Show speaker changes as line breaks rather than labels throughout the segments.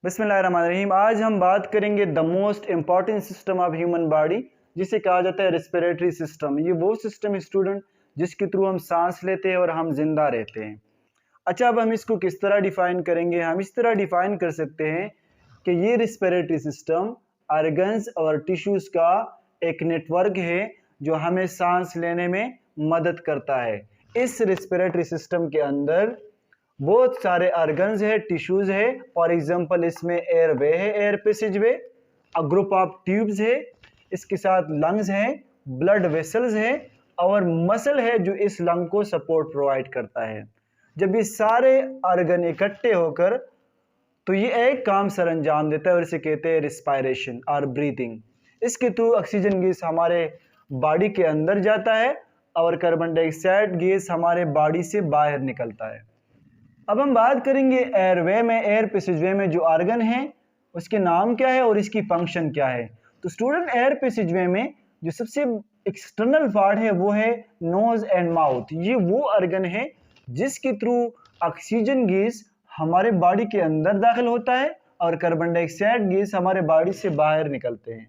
बिस्मिल्लाहिर्रहमानिर्रहीम। आज हम बात करेंगे the most important system of human body, जिसे कहा जाता है रेस्पिरेटरी सिस्टम। ये वो सिस्टम स्टूडेंट जिसके थ्रू हम सांस लेते हैं और हम जिंदा रहते हैं। अच्छा, अब हम इसको किस तरह डिफाइन करेंगे? हम इस तरह डिफाइन कर सकते हैं कि ये रेस्पिरेटरी सिस्टम ऑर्गन्स और टिश्यूज का एक नेटवर्क है जो हमें सांस लेने में मदद करता है। इस रेस्पिरेटरी सिस्टम के अंदर बहुत सारे ऑर्गन्स है, टिश्यूज है। फॉर एग्जांपल इसमें एयरवे है, air passageway, a group of tubes है, इसके साथ लंग्स है, ब्लड वेसल्स है और मसल है जो इस लंग को सपोर्ट प्रोवाइड करता है। जब ये सारे ऑर्गन इकट्ठे होकर तो ये एक काम सर अंजाम देता है और इसे कहते हैं रिस्पायरेशन और ब्रीथिंग। इसके थ्रू ऑक्सीजन गैस हमारे बॉडी के अंदर जाता है और कार्बन डाइऑक्साइड गैस हमारे बॉडी से बाहर निकलता है। अब हम बात करेंगे एयरवे में, एयर पैसेजवे में जो ऑर्गन है उसके नाम क्या है और इसकी फंक्शन क्या है। तो स्टूडेंट, एयर पैसेजवे में जो सबसे एक्सटर्नल पार्ट है वो है नोज एंड माउथ। ये वो ऑर्गन है जिसके थ्रू ऑक्सीजन गैस हमारे बॉडी के अंदर दाखिल होता है और कार्बन डाइऑक्साइड गैस हमारे बॉडी से बाहर निकलते हैं।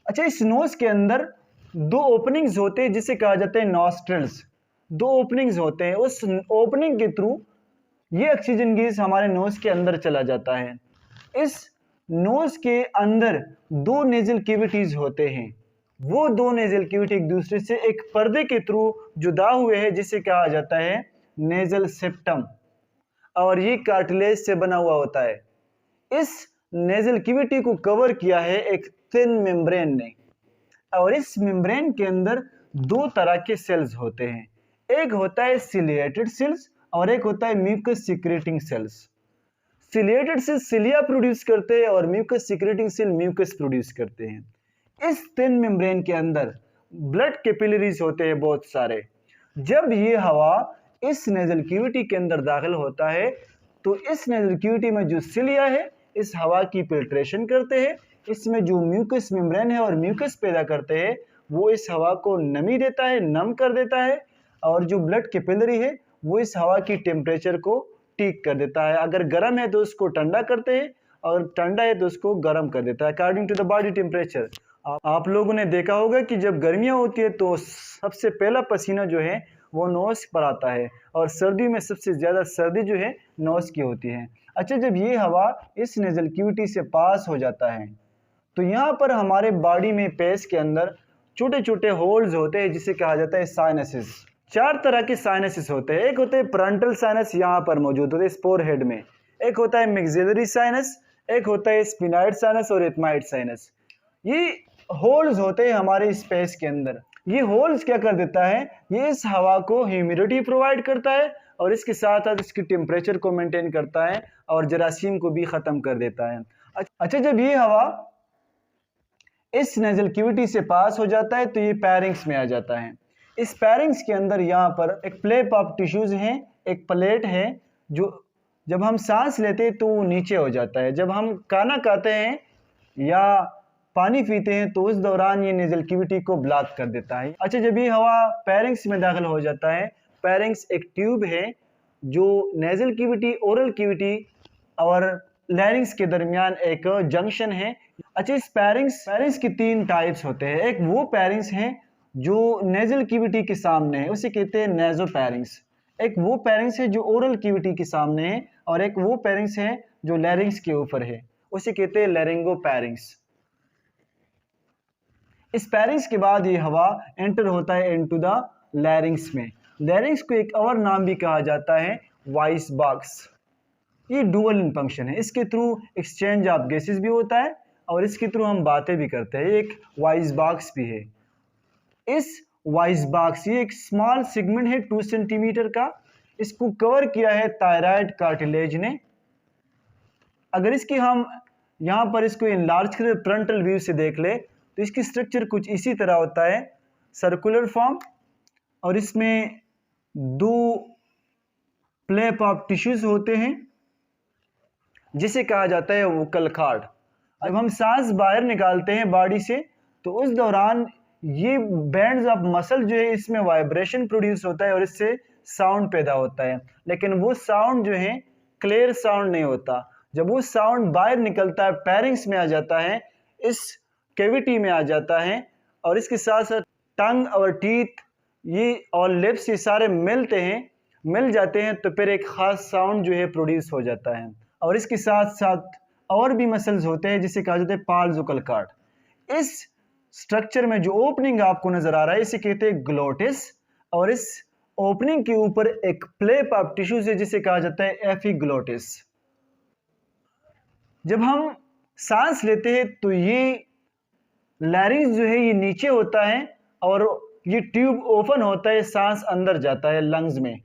अच्छा, इस नोज के अंदर दो ओपनिंग्स होते हैं जिसे कहा जाता है नॉस्ट्रल्स। दो ओपनिंग्स होते हैं, उस ओपनिंग के थ्रू ये ऑक्सीजन गैस हमारे नोज के अंदर चला जाता है। इस नोज के अंदर दो नेजल कैविटीज होते हैं। वो दो नेजल कैविटी एक दूसरे से एक पर्दे के थ्रू जुदा हुए हैं जिसे कहा जाता है नेजल सेप्टम, और ये कार्टिलेज से बना हुआ होता है। इस नेजल कैविटी को कवर किया है एक थिन मेम्ब्रेन ने, और इस मेम्ब्रेन के अंदर दो तरह के सेल्स होते हैं। एक होता है सिलिएटेड सेल्स और एक होता है mucus secreting cells. Ciliated cells cilia produce करते हैं और mucus secreting cell mucus produce करते हैं। इस थिन मेम्ब्रेन के अंदर ब्लड कैपिलरीज होते हैं बहुत सारे। जब ये हवा इस नेजल कैविटी के अंदर दाखिल होता है तो इस नेजल कैविटी में जो सिलिया है इस हवा की फिल्ट्रेशन करते हैं। इसमें जो म्यूकस मेम्ब्रेन है और म्यूकस पैदा करते हैं वो इस हवा को नमी देता है, नम कर देता है, और जो ब्लड कैपिलरी है वो इस हवा की टेम्परेचर को ठीक कर देता है। अगर गर्म है तो उसको ठंडा करते हैं और ठंडा है तो उसको गर्म कर देता है according to the body temperature. आप लोगों ने देखा होगा कि जब गर्मियाँ होती है तो सबसे पहला पसीना जो है वो नोज पर आता है और सर्दी में सबसे ज़्यादा सर्दी जो है नोज की होती है। अच्छा, जब ये हवा इस नेजल कैविटी से पास हो जाता है तो यहाँ पर हमारे बॉडी में पेस के अंदर छोटे छोटे होल्स होते हैं जिसे कहा जाता है साइनसेस। चार तरह के साइनसेस होते हैं। एक होते हैं फ्रंटल साइनस, यहाँ पर मौजूद होते हैं फोरहेड में। एक होता है मैक्सिलरी साइनस, एक होता है स्पिनाइड साइनस और एथमाइड साइनस। ये होल्स होते हैं हमारे स्पेस के अंदर। ये होल्स क्या कर देता है, ये इस हवा को ह्यूमिडिटी प्रोवाइड करता है और इसके साथ साथ इसकी टेम्परेचर को मेंटेन करता है और जरासीम को भी ख़त्म कर देता है। अच्छा, जब ये हवा इस नेजल कैविटी से पास हो जाता है तो ये पैरिंग्स में आ जाता है। इस पैरिंग्स के अंदर यहाँ पर एक प्लेट ऑफ टिश्यूज हैं, एक प्लेट है जो जब हम सांस लेते हैं तो वो नीचे हो जाता है। जब हम खाना खाते हैं या पानी पीते हैं तो उस दौरान ये नेजल कैविटी को ब्लॉक कर देता है। अच्छा, जब ये हवा पैरिंग्स में दाखिल हो जाता है, पैरिंग्स एक ट्यूब है जो नेजल कैविटी, ओरल कैविटी और लैरिंग्स के दरमियान एक जंक्शन है। अच्छा, इस पैरिंग्स की तीन टाइप्स होते हैं। एक वो पैरिंग्स हैं जो नेजल कैविटी के सामने है, उसे कहते हैं नेजोपैरिंग्स। एक वो पैरिंग्स है जो ओरल कैविटी के सामने है और एक वो पैरिंग्स है जो लैरिंग्स के ऊपर है, उसे कहते हैं लैरिंगोपैरिंग्स। इस पैरिंग्स के बाद ये हवा एंटर होता है इनटू द लैरिंग्स में। लैरिंग्स को एक और नाम भी कहा जाता है वॉइस बॉक्स। ये डुअल इन फंक्शन है, इसके थ्रू एक्सचेंज ऑफ गैसेस भी होता है और इसके थ्रू हम बातें भी करते हैं। एक वॉइस बॉक्स भी है। इस वॉइस बॉक्स, ये एक स्मॉल सेगमेंट है 2 सेंटीमीटर का, इसको कवर किया है थायराइड कार्टिलेज ने। अगर इसकी हम यहाँ पर इसको इनलार्ज कर फ्रंटल व्यू से देख ले तो इसकी स्ट्रक्चर कुछ इसी तरह होता है, सर्कुलर फॉर्म, और इसमें दो प्लेट ऑफ टिश्यूज होते हैं जिसे कहा जाता है वोकल कॉर्ड। जब हम सांस बाहर निकालते हैं बॉडी से तो उस दौरान ये बैंड्स ऑफ मसल जो है इसमें वाइब्रेशन प्रोड्यूस होता है और इससे साउंड पैदा होता है, लेकिन वो साउंड जो है क्लियर साउंड नहीं होता। जब वो साउंड बाहर निकलता है, पैरिंग्स में आ जाता है, इस कैविटी में आ जाता है, और इसके साथ साथ टंग और टीथ ये और लिप्स ये सारे मिल जाते हैं, तो फिर एक खास साउंड जो है प्रोड्यूस हो जाता है। और इसके साथ साथ और भी मसल्स होते हैं जिसे कहा जाता है पार्जुकल कार्ड। इस स्ट्रक्चर में जो ओपनिंग आपको नजर आ रहा है इसे कहते हैं ग्लोटिस, और इस ओपनिंग के ऊपर एक प्लेप ऑफ टिश्यूज है जिसे कहा जाता है एपिग्लोटिस। जब हम सांस लेते हैं तो ये लैरिंक्स जो है ये नीचे होता है और ये ट्यूब ओपन होता है, सांस अंदर जाता है लंग्स में।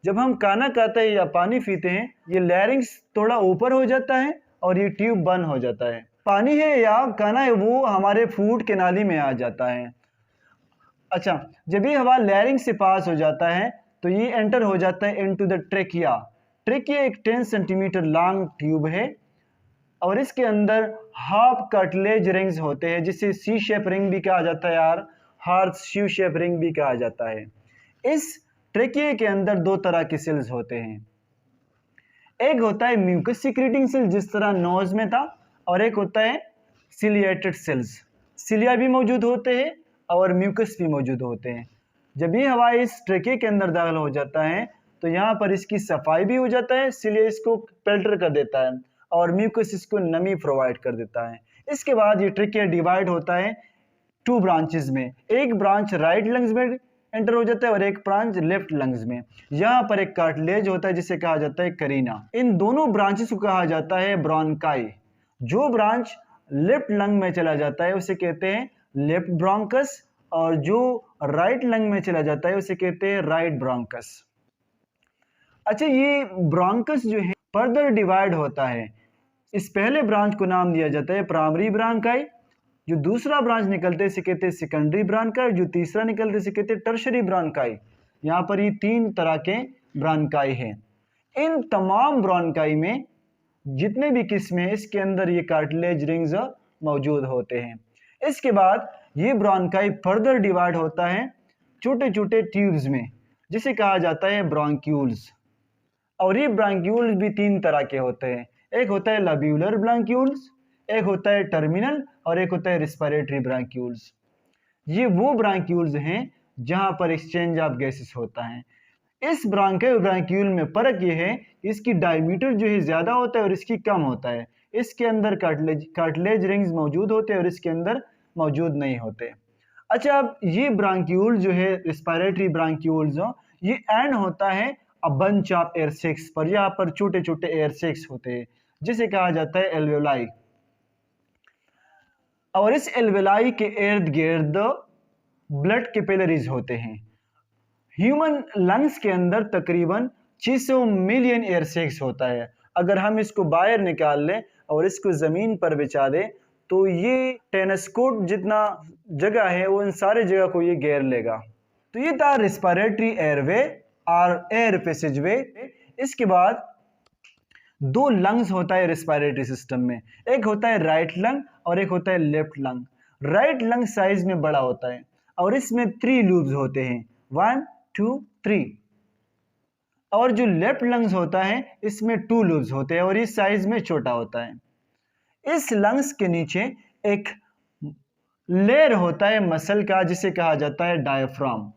जब हम खाना खाते हैं या पानी पीते हैं ये लैरिंक्स थोड़ा ऊपर हो जाता है और ये ट्यूब बंद हो जाता है। पानी है या खाना है वो हमारे फूड के नाली में आ जाता है। अच्छा, जब ये हवा लैरिंक्स से पास हो जाता है तो ये एंटर हो जाता है इनटू द ट्रेकिया। ट्रेकिया एक 10 सेंटीमीटर लॉन्ग ट्यूब है और इसके अंदर हाफ कार्टिलेज रिंग्स होते हैं जिसे सी शेप रिंग भी कहा जाता है यार, हार्ट सी शेप रिंग भी कहा जाता है। इस ट्रेकिया के अंदर दो तरह के सेल्स होते हैं, एक होता है म्यूकस सीक्रेटिंग सेल जिस तरह नोज में था, और एक होता है सिलिएटेड सेल्स। सिलिया भी मौजूद होते हैं और म्यूकस भी मौजूद होते हैं। जब ये हवा इस ट्रेकिया के अंदर दाखिल हो जाता है तो यहाँ पर इसकी सफाई भी हो जाता है, सिलिया इसको फिल्टर कर देता है और म्यूकस इसको नमी प्रोवाइड कर देता है। इसके बाद ये ट्रेकिया डिवाइड होता है 2 ब्रांचेस में, एक ब्रांच राइट लंग्स में एंटर हो जाता है और एक ब्रांच लेफ्ट लंग्स में। यहाँ पर एक कार्टिलेज होता है जिसे कहा जाता है करीना। इन दोनों ब्रांचेस को कहा जाता है ब्रोंकाई। जो ब्रांच लेफ्ट लंग में चला जाता है उसे कहते हैं लेफ्ट ब्रोंकस, और जो राइट लंग में चला जाता है उसे कहते हैं राइट ब्रोंकस। अच्छा, ये ब्रोंकस जो है फर्दर डिवाइड होता है। इस पहले ब्रांच को नाम दिया जाता है प्राइमरी ब्रोंकाई, जो दूसरा ब्रांच निकलते हैं इसे कहते हैं सेकेंडरी ब्रोंकाई, जो तीसरा निकलते हैं इसे कहते हैं टर्शरी ब्रोंकाई। यहाँ पर ये 3 तरह के ब्रोंकाई हैं। इन तमाम ब्रोंकाई में जितने भी किस्में हैं इसके अंदर ये कार्टिलेज रिंग्स मौजूद होते हैं। इसके बाद ये ब्रोंकाई फर्दर डिवाइड होता है छोटे छोटे ट्यूब्स में जिसे कहा जाता है ब्रोंक्यूल्स। और ये ब्रोंक्यूल्स भी 3 तरह के होते हैं, एक होता है लब्यूलर ब्रोंक्यूल्स, एक होता है टर्मिनल और एक होता है रेस्पिरेटरी ब्रोंक्यूल्स। ये वो ब्रोंक्यूल्स हैं जहां पर एक्सचेंज ऑफ गैसेस होता है। इस ब्रोंकाई और ब्रोंक्यूल में फर्क ये है इसकी डायमीटर जो है ज्यादा होता है और इसकी कम होता है। इसके अंदर कार्टिलेज रिंग्स मौजूद होते हैं और इसके अंदर मौजूद नहीं होते। अच्छा, अब ये ब्रोंक्यूल जो है रेस्पिरेटरी ब्रोंक्यूल्स ये एंड होता है a bunch of air sacs पर। यहाँ पर छोटे छोटे एयर सैक्स होते हैं जिसे कहा जाता है एल्वेलाई, और इस एल्वेलाई के इर्द गिर्द ब्लड कैपिलरीज होते हैं। ह्यूमन लंग्स के अंदर तकरीबन 600 मिलियन एयर सैक्स होता है। अगर हम इसको बाहर निकाल लें और इसको जमीन पर बिछा दें तो ये टेनिस कोर्ट जितना जगह है वो इन सारे जगह को ये घेर लेगा। तो ये था रेस्पिरेटरी एयरवे और एयर पैसेजवे। इसके बाद 2 लंग्स होता है रेस्पिरेटरी सिस्टम में, एक होता है राइट लंग और एक होता है left lung. Right lung size में बड़ा होता है और इसमें 3 लूब्स होते हैं, 1 2 3। और जो लेफ्ट लंग्स होता है इसमें 2 लूब्स होते हैं और इस साइज में छोटा होता है। इस लंग्स के नीचे एक लेयर होता है मसल का जिसे कहा जाता है डायफ्राम।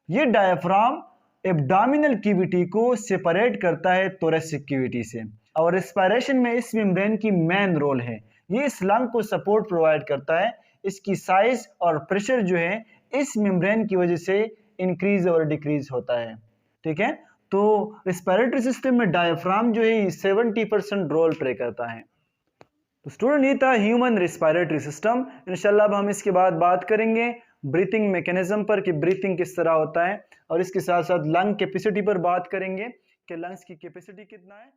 ये डायफ्राम एब्डोमिनल कैविटी को सेपरेट करता है थोरैसिक कैविटी से, और रेस्पिरेशन में इस मेम्ब्रेन की मेन रोल है। ये इस लंग को सपोर्ट प्रोवाइड करता है। इसकी साइज और प्रेशर जो है इस मेम्ब्रेन की वजह से इंक्रीज और डिक्रीज होता है। ठीक है, तो रेस्पिरेटरी सिस्टम में डायफ्राम जो है 70% रोल प्ले करता है। तो स्टूडेंट ये था ह्यूमन रेस्पिरेटरी सिस्टम। इंशाल्लाह अब हम इसके बाद बात करेंगे ब्रीथिंग मैकेनिज्म पर कि ब्रीथिंग किस तरह होता है, और इसके साथ साथ लंग कैपेसिटी पर बात करेंगे कि लंग्स की कैपेसिटी कितना है।